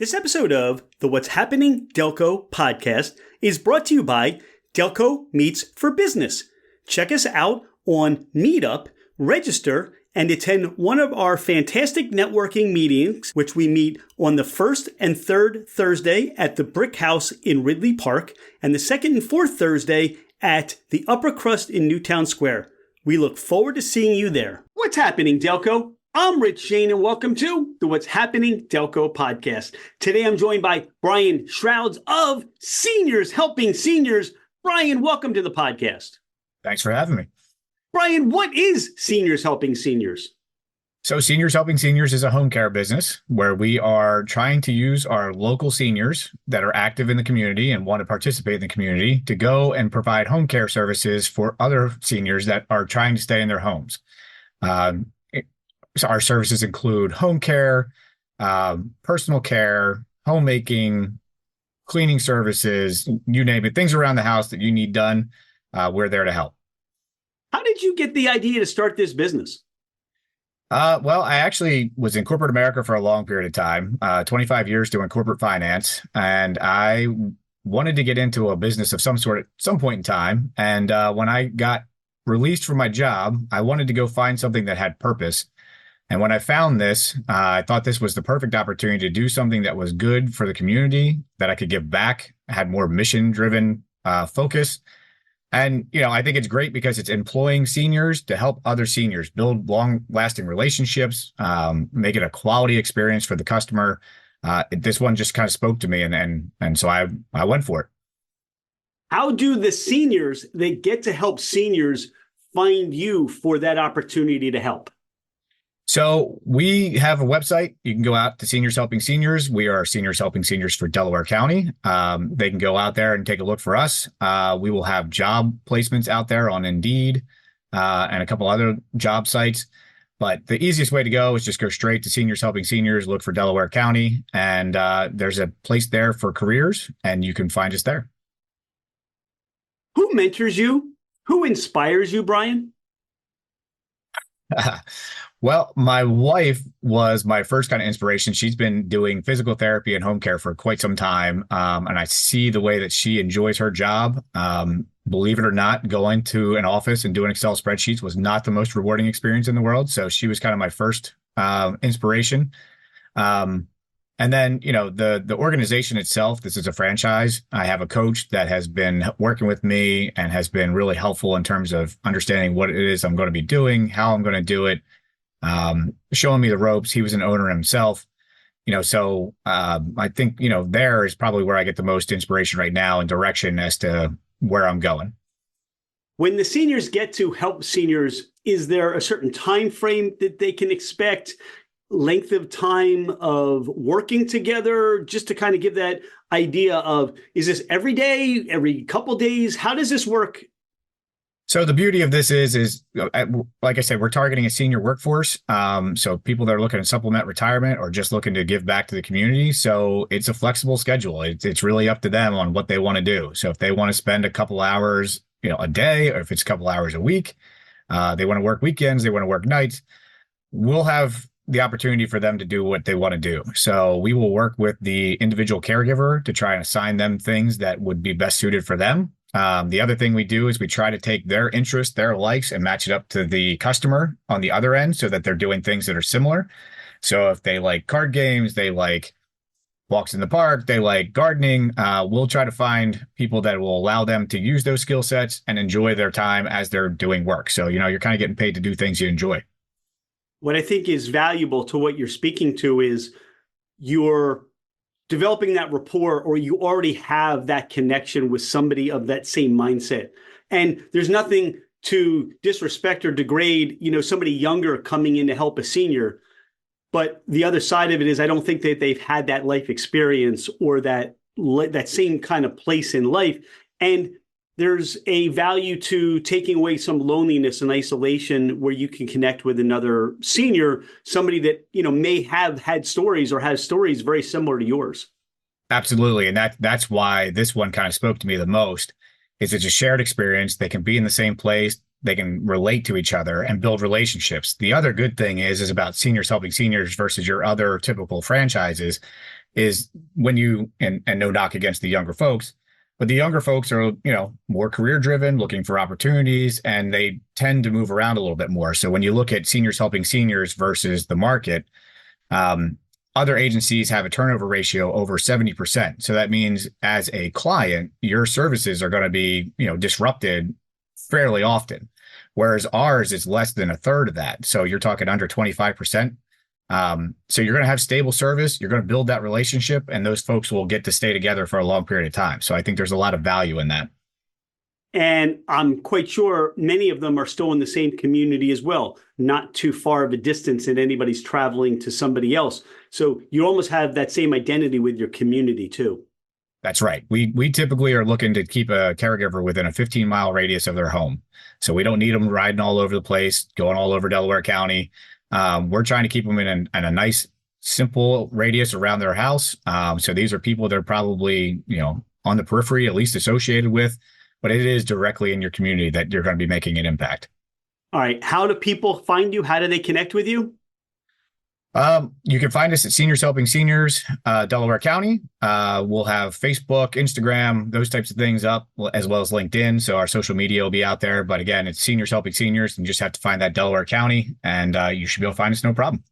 This episode of the What's Happening Delco podcast is brought to you by Delco Meets for Business. Check us out on Meetup, register, and attend one of our fantastic networking meetings, which we meet on the first and third Thursday at the Brick House in Ridley Park, and the second and fourth Thursday at the Upper Crust in Newtown Square. We look forward to seeing you there. What's happening, Delco? I'm Rich Shane, and welcome to the What's Happening Delco podcast. Today, I'm joined by Brian Shrouds of Seniors Helping Seniors. Brian, welcome to the podcast. Thanks for having me. Brian, what is Seniors Helping Seniors? So Seniors Helping Seniors is a home care business where we are trying to use our local seniors that are active in the community and want to participate in the community to go and provide home care services for other seniors that are trying to stay in their homes. So our services include home care, personal care, homemaking, cleaning services, you name it, things around the house that you need done. We're there to help. How did you get the idea to start this business? Well, I actually was in corporate America for a long period of time, 25 years doing corporate finance, and I wanted to get into a business of some sort at some point in time. And when I got released from my job, I wanted to go find something that had purpose. And when I found this, I thought this was the perfect opportunity to do something that was good for the community, that I could give back, had more mission-driven focus. And, I think it's great because it's employing seniors to help other seniors build long-lasting relationships, make it a quality experience for the customer. This one just kind of spoke to me, and so I went for it. How do the seniors that get to help seniors find you for that opportunity to help? So we have a website. You can go out to Seniors Helping Seniors. We are Seniors Helping Seniors for Delaware County. They can go out there and take a look for us. We will have job placements out there on Indeed and a couple other job sites. But the easiest way to go is just go straight to Seniors Helping Seniors, look for Delaware County, and there's a place there for careers, and you can find us there. Who mentors you? Who inspires you, Brian? Well, my wife was my first kind of inspiration. She's been doing physical therapy and home care for quite some time. And I see the way that she enjoys her job. Believe it or not, going to an office and doing Excel spreadsheets was not the most rewarding experience in the world. So she was kind of my first inspiration. And then, the organization itself, this is a franchise. I have a coach that has been working with me and has been really helpful in terms of understanding what it is I'm going to be doing, how I'm going to do it. Showing me the ropes. He was an owner himself, so I think, there is probably where I get the most inspiration right now and direction as to where I'm going. When the seniors get to help seniors, is there a certain time frame that they can expect, length of time of working together, just to kind of give that idea of, is this every day, every couple days? How does this work? So the beauty of this is like I said, we're targeting a senior workforce. So people that are looking to supplement retirement or just looking to give back to the community. So it's a flexible schedule. It's really up to them on what they want to do. So if they want to spend a couple hours, a day, or if it's a couple hours a week, they want to work weekends, they want to work nights, we'll have the opportunity for them to do what they want to do. So we will work with the individual caregiver to try and assign them things that would be best suited for them. The other thing we do is we try to take their interests, their likes, and match it up to the customer on the other end so that they're doing things that are similar. So if they like card games, they like walks in the park, they like gardening, we'll try to find people that will allow them to use those skill sets and enjoy their time as they're doing work. So, you're kind of getting paid to do things you enjoy. What I think is valuable to what you're speaking to is you're developing that rapport, or you already have that connection with somebody of that same mindset. And there's nothing to disrespect or degrade, somebody younger coming in to help a senior. But the other side of it is, I don't think that they've had that life experience or that same kind of place in life. And there's a value to taking away some loneliness and isolation where you can connect with another senior, somebody that, may have had stories or has stories very similar to yours. Absolutely. And that's why this one kind of spoke to me the most, is it's a shared experience. They can be in the same place. They can relate to each other and build relationships. The other good thing is about Seniors Helping Seniors versus your other typical franchises is when you, and no knock against the younger folks, but the younger folks are, more career driven, looking for opportunities, and they tend to move around a little bit more. So when you look at seniors helping seniors versus the market, um, other agencies have a turnover ratio over 70%. So that means as a client, your services are going to be, disrupted fairly often, whereas ours is less than a third of that. So you're talking under 25%. So you're going to have stable service, you're going to build that relationship, and those folks will get to stay together for a long period of time. So I think there's a lot of value in that. And I'm quite sure many of them are still in the same community as well, not too far of a distance and anybody's traveling to somebody else. So you almost have that same identity with your community too. That's right. We typically are looking to keep a caregiver within a 15-mile radius of their home. So we don't need them riding all over the place, going all over Delaware County. We're trying to keep them in a nice, simple radius around their house. So these are people that are probably, on the periphery, at least associated with, but it is directly in your community that you're going to be making an impact. All right. How do people find you? How do they connect with you? You can find us at Seniors Helping Seniors, Delaware County. We'll have Facebook, Instagram, those types of things up, as well as LinkedIn. So our social media will be out there. But again, it's Seniors Helping Seniors, and you just have to find that Delaware County, and you should be able to find us no problem.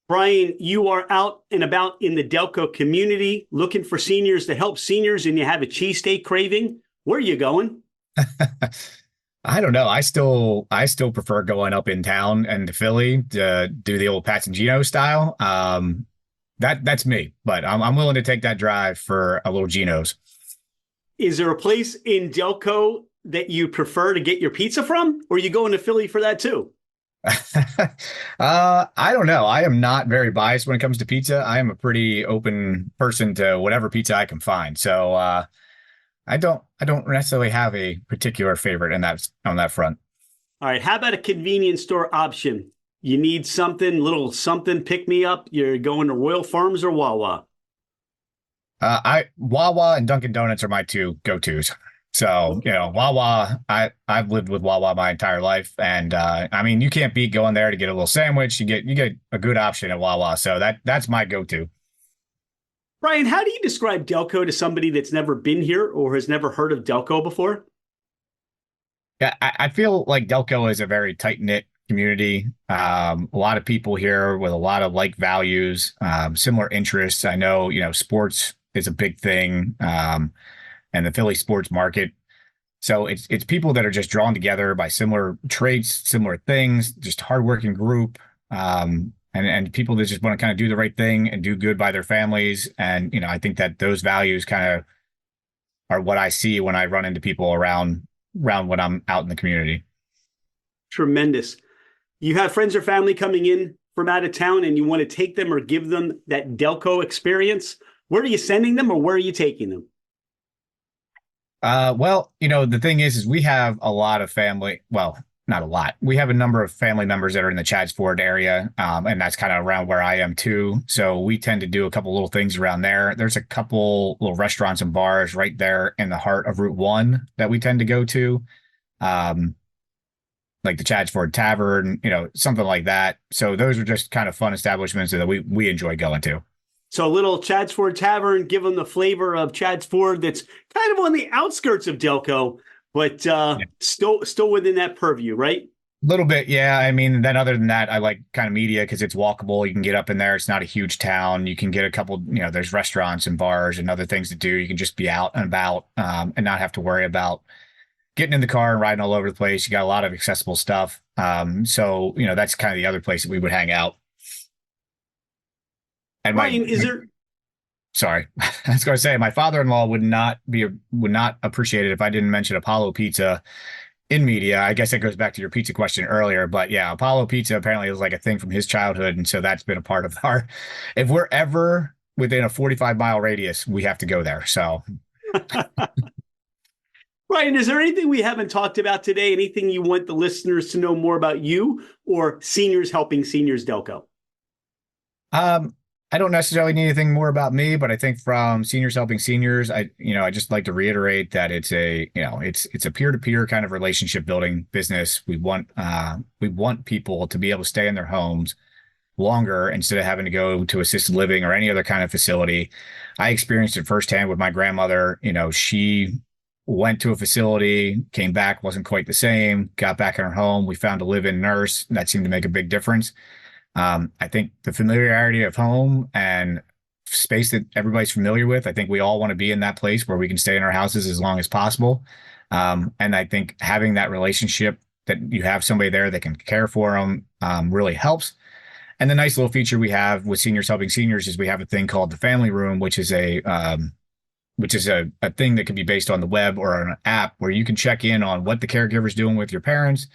Brian, you are out and about in the Delco community looking for seniors to help seniors, and you have a cheesesteak craving. Where are you going? I don't know. I still prefer going up in town and to Philly to do the old Pats and Gino style. That's me, but I'm willing to take that drive for a little Gino's. Is there a place in Delco that you prefer to get your pizza from, or are you going to Philly for that too? I don't know. I am not very biased when it comes to pizza. I am a pretty open person to whatever pizza I can find. So, I don't necessarily have a particular favorite on that front. All right. How about a convenience store option? You need something, little something, pick me up. You're going to Royal Farms or Wawa? Wawa and Dunkin' Donuts are my two go-tos. So, Wawa, I've lived with Wawa my entire life. And, you can't beat going there to get a little sandwich. You get a good option at Wawa. So that's my go-to. Brian, how do you describe Delco to somebody that's never been here or has never heard of Delco before? Yeah, I feel like Delco is a very tight-knit community. A lot of people here with a lot of like values, similar interests. I know, sports is a big thing, and the Philly sports market. So it's people that are just drawn together by similar traits, similar things, just hardworking group. And people that just want to kind of do the right thing and do good by their families. And, I think that those values kind of are what I see when I run into people around when I'm out in the community. Tremendous. You have friends or family coming in from out of town and you want to take them or give them that Delco experience. Where are you sending them or where are you taking them? Well, the thing is we have a lot of family. Well, not a lot. We have a number of family members that are in the Chadds Ford area, and that's kind of around where I am too. So we tend to do a couple little things around there. There's a couple little restaurants and bars right there in the heart of Route 1 that we tend to go to, like the Chadds Ford Tavern, something like that. So those are just kind of fun establishments that we enjoy going to. So a little Chadds Ford Tavern, give them the flavor of Chadds Ford that's kind of on the outskirts of Delco, but still within that purview, right? A little bit, yeah. Then other than that, I like kind of media because it's walkable. You can get up in there. It's not a huge town. You can get a couple, there's restaurants and bars and other things to do. You can just be out and about and not have to worry about getting in the car and riding all over the place. You got a lot of accessible stuff. So, that's kind of the other place that we would hang out. And Ryan, sorry, I was going to say my father-in-law would not appreciate it if I didn't mention Apollo Pizza in media. I guess that goes back to your pizza question earlier, but yeah, Apollo Pizza apparently was like a thing from his childhood, and so that's been a part of if we're ever within a 45-mile radius, we have to go there. So, Ryan, is there anything we haven't talked about today? Anything you want the listeners to know more about you or Seniors Helping Seniors Delco? I don't necessarily need anything more about me, but I think from Seniors Helping Seniors, I just like to reiterate that it's a peer-to-peer kind of relationship building business. We want people to be able to stay in their homes longer instead of having to go to assisted living or any other kind of facility. I experienced it firsthand with my grandmother. She went to a facility, came back, wasn't quite the same, got back in her home. We found a live-in nurse. That seemed to make a big difference. I think the familiarity of home and space that everybody's familiar with, I think we all want to be in that place where we can stay in our houses as long as possible. And I think having that relationship that you have somebody there that can care for them really helps. And the nice little feature we have with Seniors Helping Seniors is we have a thing called the Family Room, which is a thing that can be based on the web or on an app where you can check in on what the caregiver's doing with your parents.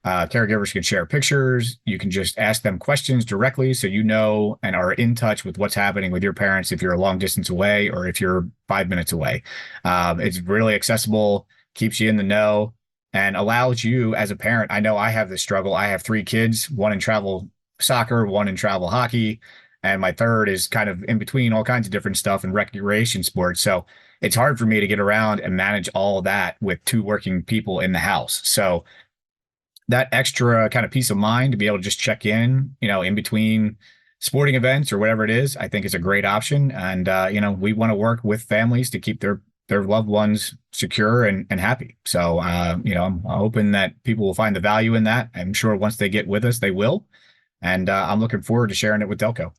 Caregivers can share pictures. You can just ask them questions directly so you know and are in touch with what's happening with your parents if you're a long distance away or if you're 5 minutes away. It's really accessible, keeps you in the know, and allows you as a parent. I know I have this struggle. I have 3 kids, one in travel soccer, one in travel hockey, and my third is kind of in between all kinds of different stuff in recreation sports. So it's hard for me to get around and manage all of that with 2 working people in the house. So that extra kind of peace of mind to be able to just check in between sporting events or whatever it is, I think is a great option. And, we want to work with families to keep their loved ones secure and happy. So, I'm hoping that people will find the value in that. I'm sure once they get with us, they will. And I'm looking forward to sharing it with Delco.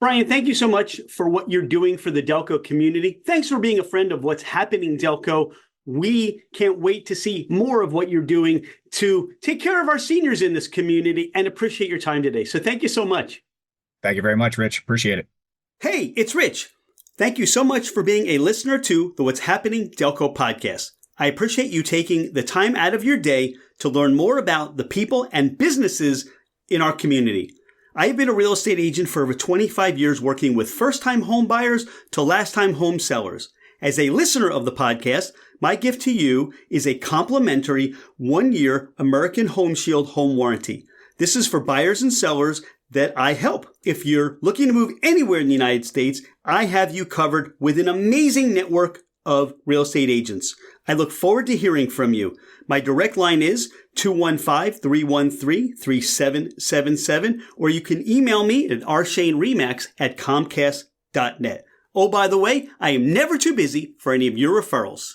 Brian, thank you so much for what you're doing for the Delco community. Thanks for being a friend of What's Happening Delco. We can't wait to see more of what you're doing to take care of our seniors in this community and appreciate your time today. So thank you so much. Thank you very much, Rich. Appreciate it. Hey, it's Rich. Thank you so much for being a listener to the What's Happening Delco podcast. I appreciate you taking the time out of your day to learn more about the people and businesses in our community. I have been a real estate agent for over 25 years, working with first-time home buyers to last-time home sellers. As a listener of the podcast, my gift to you is a complimentary 1-year American Home Shield home warranty. This is for buyers and sellers that I help. If you're looking to move anywhere in the United States, I have you covered with an amazing network of real estate agents. I look forward to hearing from you. My direct line is 215-313-3777, or you can email me at rshaneremax@comcast.net. Oh, by the way, I am never too busy for any of your referrals.